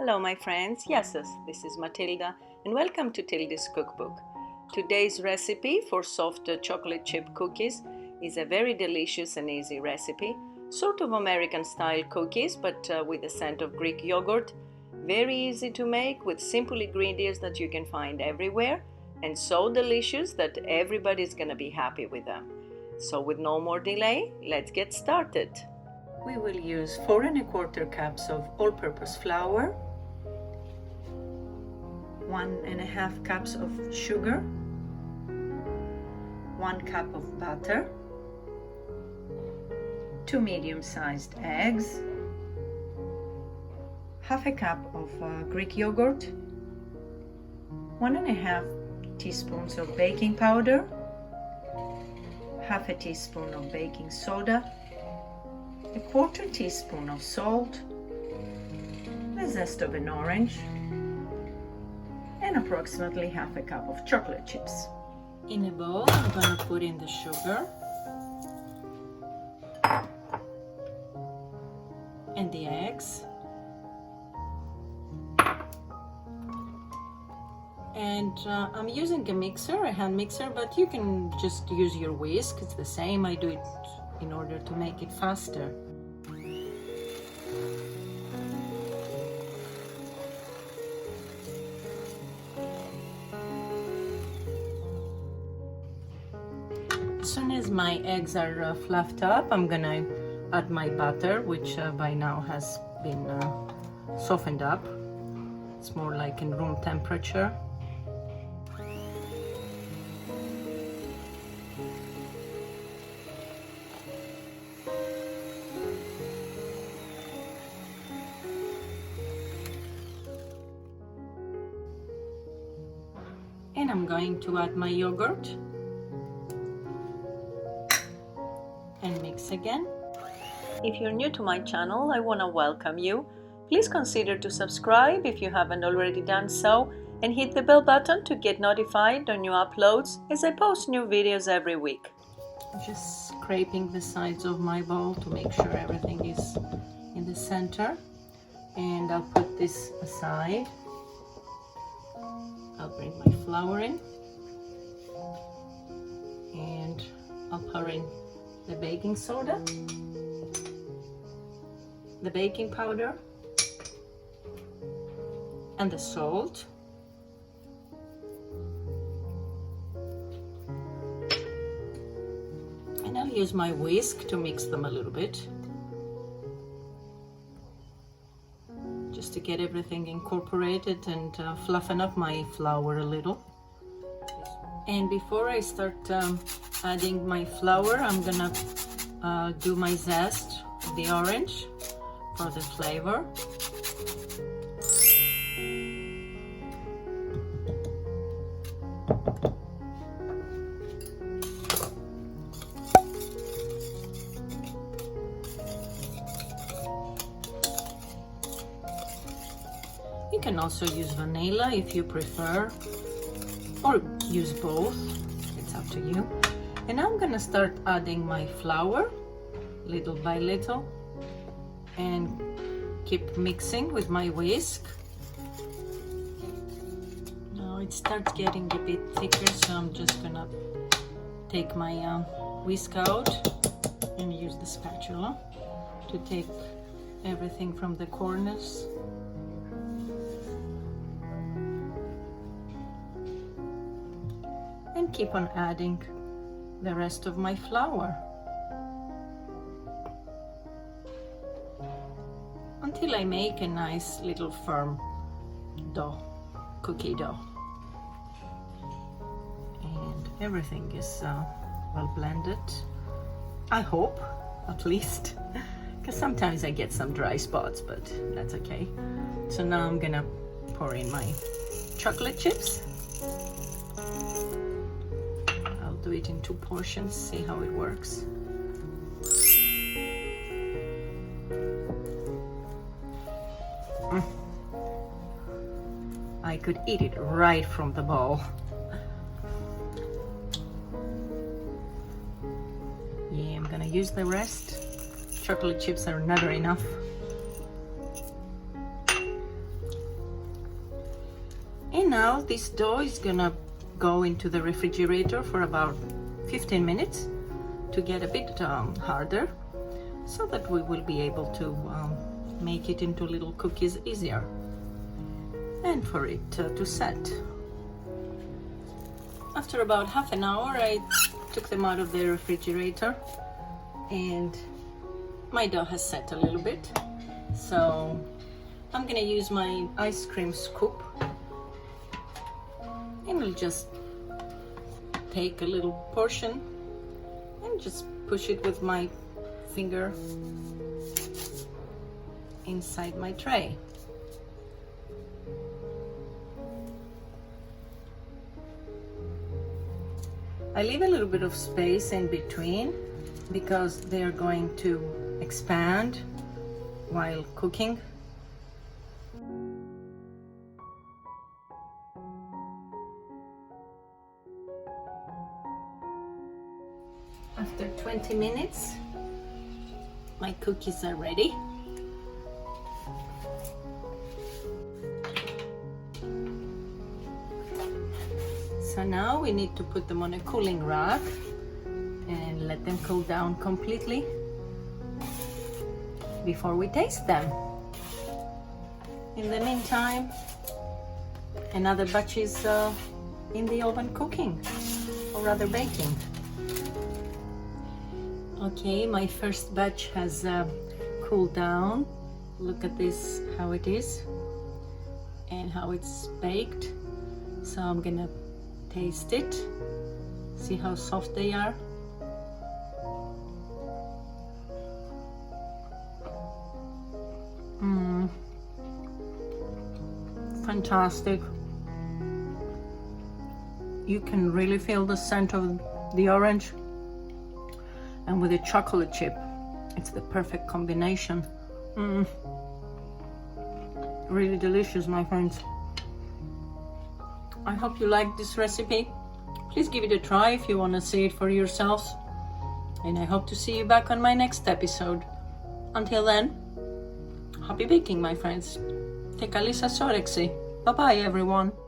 Hello my friends, yes, this is Matilda and welcome to Tilda's Cookbook. Today's recipe for soft chocolate chip cookies is a very delicious and easy recipe, sort of American style cookies but with a scent of Greek yogurt. Very easy to make with simple ingredients that you can find everywhere and so delicious that everybody's gonna be happy with them. So with no more delay, let's get started. We will use 4 1/4 cups of all-purpose flour, 1 1/2 cups of sugar, 1 cup of butter, 2 medium-sized eggs, half a cup of Greek yogurt, 1 1/2 teaspoons of baking powder, half a teaspoon of baking soda, a 1/4 teaspoon of salt, the zest of an orange, and approximately half a cup of chocolate chips. In a bowl, I'm going to put in the sugar and the eggs, and I'm using a mixer, a hand mixer, but you can just use your whisk, it's the same. I do it in order to make it faster. As soon as my eggs are fluffed up, I'm gonna add my butter, which by now has been softened up. It's more like in room temperature. And I'm going to add my yogurt and mix again. If you're new to my channel, I want to welcome you. Please consider to subscribe if you haven't already done so and hit the bell button to get notified on new uploads as I post new videos every week. Just scraping the sides of my bowl to make sure everything is in the center, and I'll put this aside. I'll bring my flour in and I'll pour in the baking soda, the baking powder, and the salt. And I'll use my whisk to mix them a little bit, just to get everything incorporated and fluffen up my flour a little. And before I start adding my flour, I'm gonna do my zest of the orange for the flavor. You can also use vanilla if you prefer, or use both, it's up to you. And I'm gonna start adding my flour little by little and keep mixing with my whisk. Now it starts getting a bit thicker, so I'm just gonna take my whisk out and use the spatula to take everything from the corners. And keep on adding the rest of my flour until I make a nice little firm dough, cookie dough. And everything is well blended, I hope, at least, because sometimes I get some dry spots, but that's okay. So now I'm gonna pour in my chocolate chips. Do it in 2 portions, see how it works. I could eat it right from the bowl. Yeah, I'm gonna use the rest. Chocolate chips are never enough. And now this dough is gonna go into the refrigerator for about 15 minutes to get a bit harder, so that we will be able to make it into little cookies easier, and for it to set. After about half an hour, I took them out of the refrigerator, and my dough has set a little bit. So I'm gonna use my ice cream scoop, and we'll just take a little portion and just push it with my finger inside my tray. I leave a little bit of space in between because they're going to expand while cooking. After 20 minutes, my cookies are ready. So now we need to put them on a cooling rack and let them cool down completely before we taste them. In the meantime, another batch is in the oven cooking, or rather baking. Okay, my first batch has cooled down. Look at this, how it is and how it's baked. So I'm gonna taste it, see how soft they are. Fantastic. You can really feel the scent of the orange, and with a chocolate chip, it's the perfect combination. Really delicious, my friends. I hope you like this recipe. Please give it a try if you want to see it for yourselves. And I hope to see you back on my next episode. Until then, happy baking, my friends. Και καλή σας όρεξη. Bye bye, everyone.